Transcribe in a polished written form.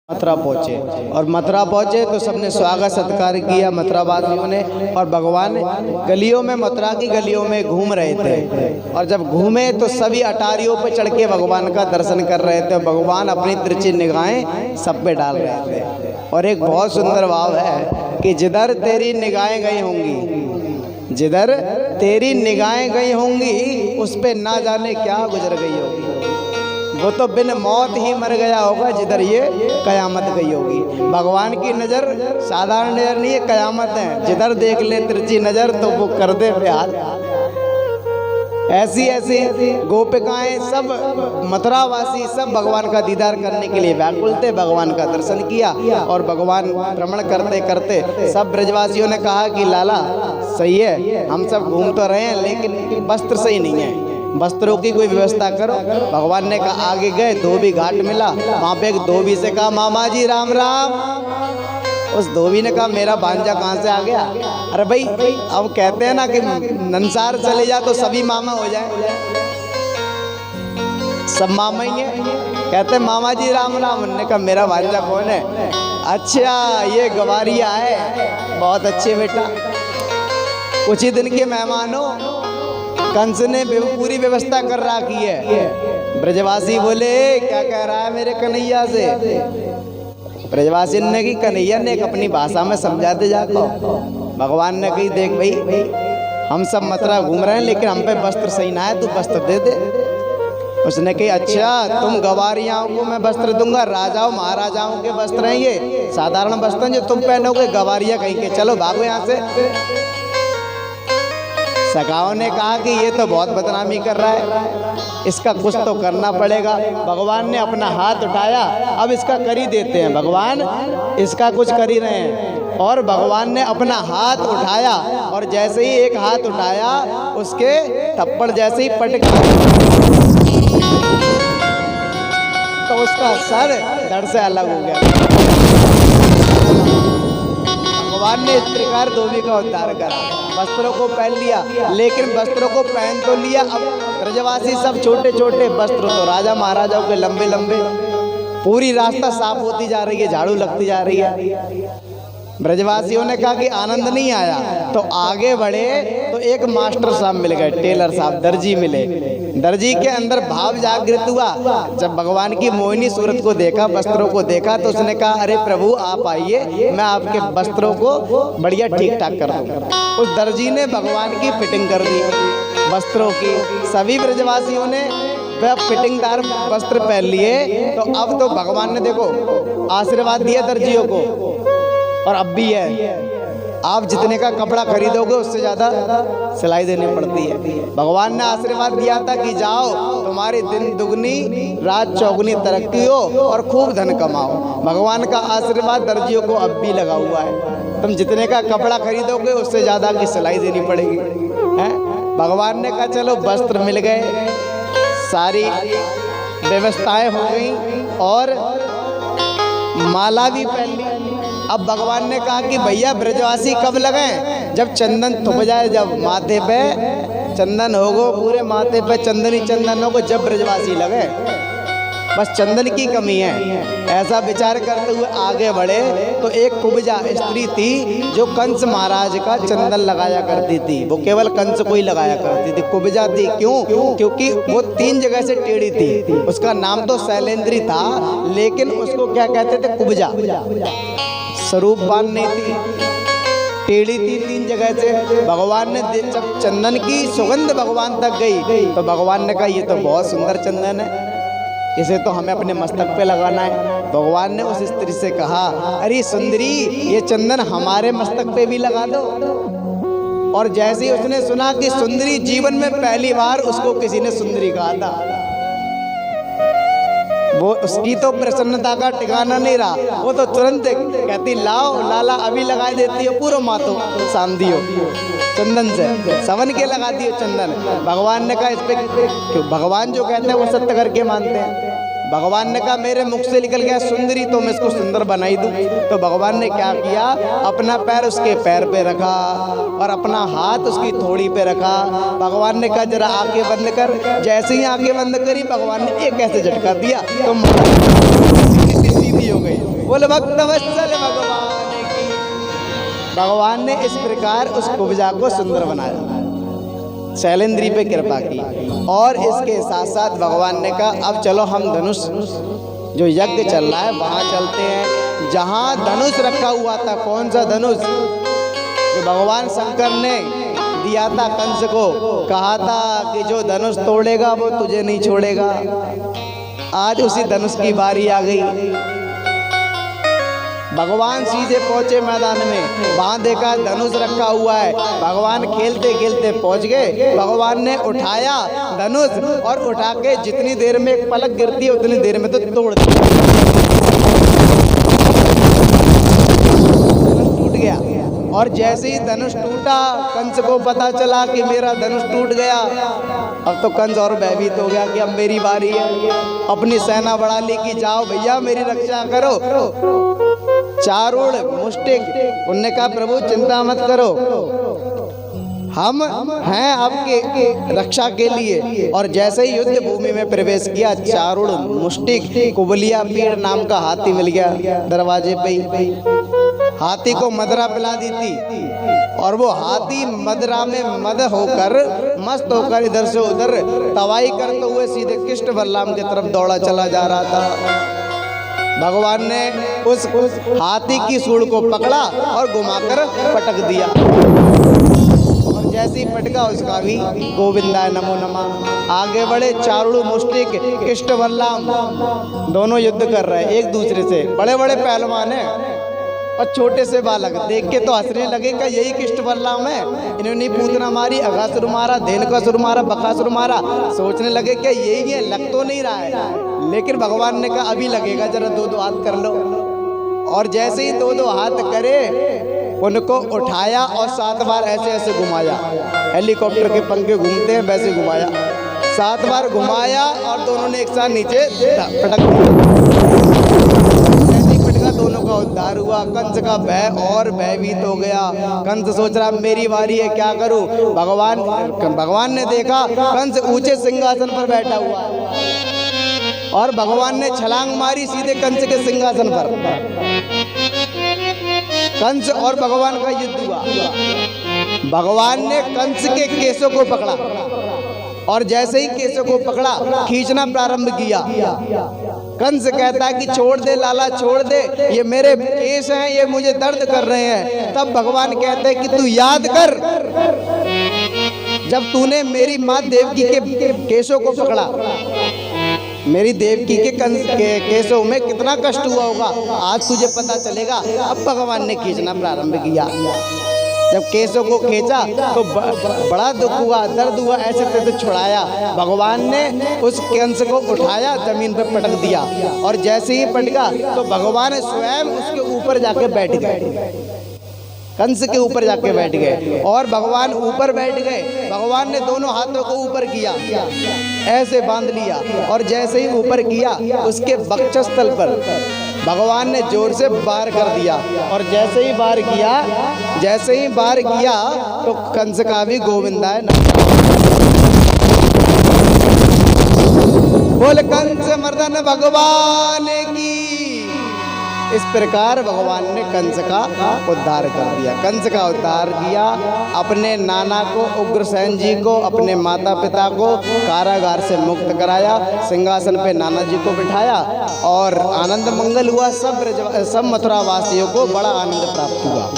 मथुरा पहुँचे और मथुरा पहुँचे तो सबने स्वागत सत्कार किया मथुरा वासियों ने। और भगवान गलियों में, मथुरा की गलियों में घूम रहे थे और जब घूमे तो सभी अटारियों पर चढ़ के भगवान का दर्शन कर रहे थे। भगवान अपनी तिरछी निगाहें सब पे डाल रहे थे। और एक बहुत सुंदर भाव है कि जिधर तेरी निगाहें गई होंगी, जिधर तेरी निगाहें गई होंगी उस पे ना जाने क्या गुजर गई होगी। वो तो बिन मौत ही मर गया होगा जिधर ये कयामत गई होगी। भगवान की नज़र साधारण नज़र नहीं है, कयामत है। जिधर देख ले तिरछी नज़र तो वो कर दे बेहाल। ऐसी ऐसी गोपिकाएं सब मथुरावासी सब भगवान का दीदार करने के लिए व्याकुल थे। भगवान का दर्शन किया और भगवान भ्रमण करते करते सब ब्रजवासियों ने कहा कि लाला सही है, हम सब घूम तो रहे हैं लेकिन वस्त्र सही नहीं है, वस्त्रों की कोई व्यवस्था करो। भगवान ने कहा आगे गए, धोबी घाट मिला, वहाँ पे एक धोबी से कहा मामा जी राम राम। उस धोबी ने कहा मेरा भांजा कहाँ से आ गया? अरे भाई अब कहते हैं ना कि नंसार चले जा तो सभी मामा हो जाए, सब मामा ही है। कहते मामा जी राम राम। उन्होंने कहा मेरा भांजा कौन है? अच्छा ये गवारिया है। बहुत अच्छे बेटा, कुछ ही दिन के मेहमान हो, कंस ने पूरी व्यवस्था कर रखी है। ब्रजवासी बोले क्या कह रहा है मेरे कन्हैया से? ब्रजवासी ने की कन्हैया ने अपनी भाषा में समझाते जाको। भगवान ने कही देख भाई हम सब मथुरा घूम रहे हैं लेकिन हम पे वस्त्र सही ना है, तू वस्त्र दे दे। उसने कही अच्छा तुम गवारियाओं को मैं वस्त्र दूंगा, राजाओं महाराजाओं के वस्त्र हैं ये, साधारण वस्त्र जो तुम पहनोगे, गवारिया कहीं के, चलो भागो यहाँ से। सखाओं ने कहा कि ये तो बहुत बदनामी कर रहा है, इसका कुछ तो करना पड़ेगा। भगवान ने अपना हाथ उठाया, अब इसका कर ही देते हैं। भगवान इसका कुछ कर ही रहे हैं और भगवान ने अपना हाथ उठाया और जैसे ही एक हाथ उठाया उसके थप्पड़ जैसे ही पटक तो उसका सर धड़ से अलग हो गया। भगवान ने इस प्रकार धोबी का उद्धार करा, वस्त्रों को पहन लिया। लेकिन वस्त्रों को पहन तो लिया, अब ब्रजवासी सब छोटे छोटे वस्त्र, तो राजा महाराजाओं के लंबे लंबे। पूरी रास्ता साफ होती जा रही है, झाड़ू लगती जा रही है। ब्रजवासियों ने कहा कि आनंद नहीं आया तो आगे बढ़े तो एक मास्टर साहब मिल गए, टेलर साहब, दर्जी मिले। दर्जी के अंदर भाव जागृत हुआ। जब भगवान की मोहिनी सूरत को देखा, वस्त्रों को देखा तो उसने कहा अरे प्रभु आप आइए, मैं आपके वस्त्रों को बढ़िया ठीक ठाक कर दूंगा। उस दर्जी ने भगवान की फिटिंग कर दी वस्त्रों की। सभी ब्रजवासियों ने फिटिंगदार वस्त्र पहन लिए। तो अब तो भगवान ने देखो आशीर्वाद दिया दर्जियों को, और अब भी है आप जितने का कपड़ा खरीदोगे उससे ज़्यादा सिलाई देनी पड़ती है। भगवान ने आशीर्वाद दिया था कि जाओ तुम्हारी दिन दुगनी रात चौगुनी तरक्की हो और खूब धन कमाओ। भगवान का आशीर्वाद दर्जियों को अब भी लगा हुआ है, तुम जितने का कपड़ा खरीदोगे उससे ज़्यादा की सिलाई देनी पड़ेगी है। भगवान ने कहा चलो वस्त्र मिल गए, सारी व्यवस्थाएं हो गई और माला भी पहन ली। अब भगवान ने कहा कि भैया ब्रजवासी कब लगाएं? जब चंदन थुप जाए, जब माथे पे चंदन होगो, पूरे माथे पे चंदन ही चंदन होगो, जब ब्रजवासी लगे। बस चंदन की कमी है। ऐसा विचार करते हुए आगे बढ़े तो एक कुब्जा स्त्री थी जो कंस महाराज का चंदन लगाया करती थी। वो केवल कंस को ही लगाया करती थी, कुब्जा थी। क्यों? क्योंकि वो 3 जगह से टेढ़ी थी। उसका नाम तो शैलेंद्री था लेकिन उसको क्या कहते थे? कुब्जा। स्वरूपवान नहीं थी, टेढ़ी थी 3 जगह से। भगवान ने जब चंदन की सुगंध भगवान तक गई तो भगवान ने कहा ये तो बहुत सुंदर चंदन है, इसे तो हमें अपने मस्तक पे लगाना है। भगवान ने उस स्त्री से कहा अरे सुंदरी ये चंदन हमारे मस्तक पे भी लगा दो। और जैसे ही उसने सुना कि सुंदरी, जीवन में पहली बार उसको किसी ने सुंदरी कहा था, वो उसकी तो प्रसन्नता का ठिकाना नहीं रहा। वो तो तुरंत कहती लाओ लाला अभी लगा देती हो, पूरा मातो शाम दियो चंदन से, सवन के लगा दियो चंदन। भगवान ने कहा इस पे, भगवान जो कहते हैं वो सत्य करके मानते हैं। भगवान ने कहा मेरे मुख से निकल गया सुंदरी तो मैं इसको सुंदर बनाई दूँ। तो भगवान ने क्या किया, अपना पैर उसके पैर पे रखा और अपना हाथ उसकी थोड़ी पे रखा। भगवान ने कहा जरा आंखें बंद कर। जैसे ही आंखें बंद करी भगवान ने एक ऐसे झटका दिया तो सीधी हो गई। बोल भक्त वत्सल भगवान की। भगवान ने इस प्रकार उस कुब्जा को सुंदर बनाया, शैलेंद्री पे कृपा की। और इसके साथ साथ भगवान ने कहा अब चलो हम धनुष जो यज्ञ चल रहा है वहाँ चलते हैं, जहाँ धनुष रखा हुआ था। कौन सा धनुष? जो भगवान शंकर ने दिया था कंस को, कहा था कि जो धनुष तोड़ेगा वो तुझे नहीं छोड़ेगा। आज उसी धनुष की बारी आ गई। भगवान सीधे पहुंचे मैदान में, वहां देखा धनुष रखा हुआ है। भगवान खेलते खेलते पहुंच गए। भगवान ने उठाया धनुष और उठा के जितनी देर में एक पलक गिरती है उतनी देर में तो तोड़ दिया, टूट गया। और जैसे ही धनुष टूटा, कंस को पता चला कि मेरा धनुष टूट गया। अब तो कंस और भयभीत हो गया कि अब मेरी बारी है। अपनी सेना बढ़ा ली कि जाओ भैया मेरी रक्षा करो। चारूण मुष्टिक उनने कहा प्रभु चिंता मत करो, हम हैं आपके रक्षा के लिए। और जैसे ही युद्ध भूमि में प्रवेश किया, चारूण मुष्टिक कुबलिया पीड़ नाम का हाथी मिल गया दरवाजे पे ही। हाथी को मदरा पिला दी थी और वो हाथी मदरा में मद होकर मस्त होकर इधर से उधर तवाई करते हुए सीधे कृष्ण बलराम की तरफ दौड़ा चला जा रहा था। भगवान ने उस हाथी की सूंड को पकड़ा और घुमाकर पटक दिया। और जैसे ही पटका उसका भी गोविंदाय नमो नमः। आगे बढ़े चारूण मुष्टिक कृष्ण बलराम दोनों युद्ध कर रहे हैं एक दूसरे से। बड़े बड़े पहलवान हैं और छोटे से बालक देख के तो हंसने लगे कि यही कृष्ण बलराम है। इन्होंने पूतना मारी, अघासुर मारा, धेनुकासुर मारा, बकासुर मारा। सोचने लगे कि यही है, लग तो नहीं रहा है। लेकिन भगवान ने कहा अभी लगेगा, जरा दो दो हाथ कर लो। और जैसे ही दो दो हाथ करे उनको उठाया और 7 बार ऐसे ऐसे घुमाया। हेलीकॉप्टर के पंखे घूमते हैं वैसे घुमाया, 7 बार घुमाया और दोनों ने एक साथ नीचे पटक दिया। दोनों का उद्धार हुआ। कंस का भय और भयभीत हो गया। कंस सोच रहा मेरी बारी है, क्या करूं। भगवान ने देखा कंस ऊंचे सिंहासन पर बैठा हुआ है और भगवान ने छलांग मारी सीधे कंस के सिंहासन पर। कंस और भगवान का युद्ध हुआ। भगवान ने कंस के केसों को पकड़ा और जैसे ही केसों को पकड़ा खींचना प्रारंभ किया। कंस कहता है कि छोड़ दे लाला, छोड़ दे, ये मेरे केस हैं, ये मुझे दर्द कर रहे हैं। तब भगवान कहते हैं कि तू याद कर जब तूने मेरी माँ देवकी के केसों को पकड़ा, मेरी देवकी के कंस के केसों में कितना कष्ट हुआ होगा, आज तुझे पता चलेगा। अब भगवान ने खींचना प्रारंभ किया। जब केसों को खींचा तो बड़ा दुख हुआ, दर्द हुआ, ऐसे तैसे छुड़ाया। भगवान ने उस कंस को उठाया, जमीन पर पटक दिया और जैसे ही पटका तो भगवान स्वयं उसके ऊपर जाके बैठ गए, कंस के ऊपर जाके बैठ गए। और भगवान ऊपर बैठ गए। भगवान ने दोनों हाथों को ऊपर किया, ऐसे बांध लिया और जैसे ही ऊपर किया उसके वक्षस्थल पर भगवान ने जोर से वार कर दिया। और जैसे ही वार किया तो कंस का भी गोविंदाय बोल कंस मर्दन भगवान की। इस प्रकार भगवान ने कंस का उद्धार कर दिया। कंस का उद्धार किया, अपने नाना को उग्रसेन जी को, अपने माता पिता को कारागार से मुक्त कराया, सिंहासन पे नाना जी को बिठाया और आनंद मंगल हुआ। सब मथुरा वासियों को बड़ा आनंद प्राप्त हुआ।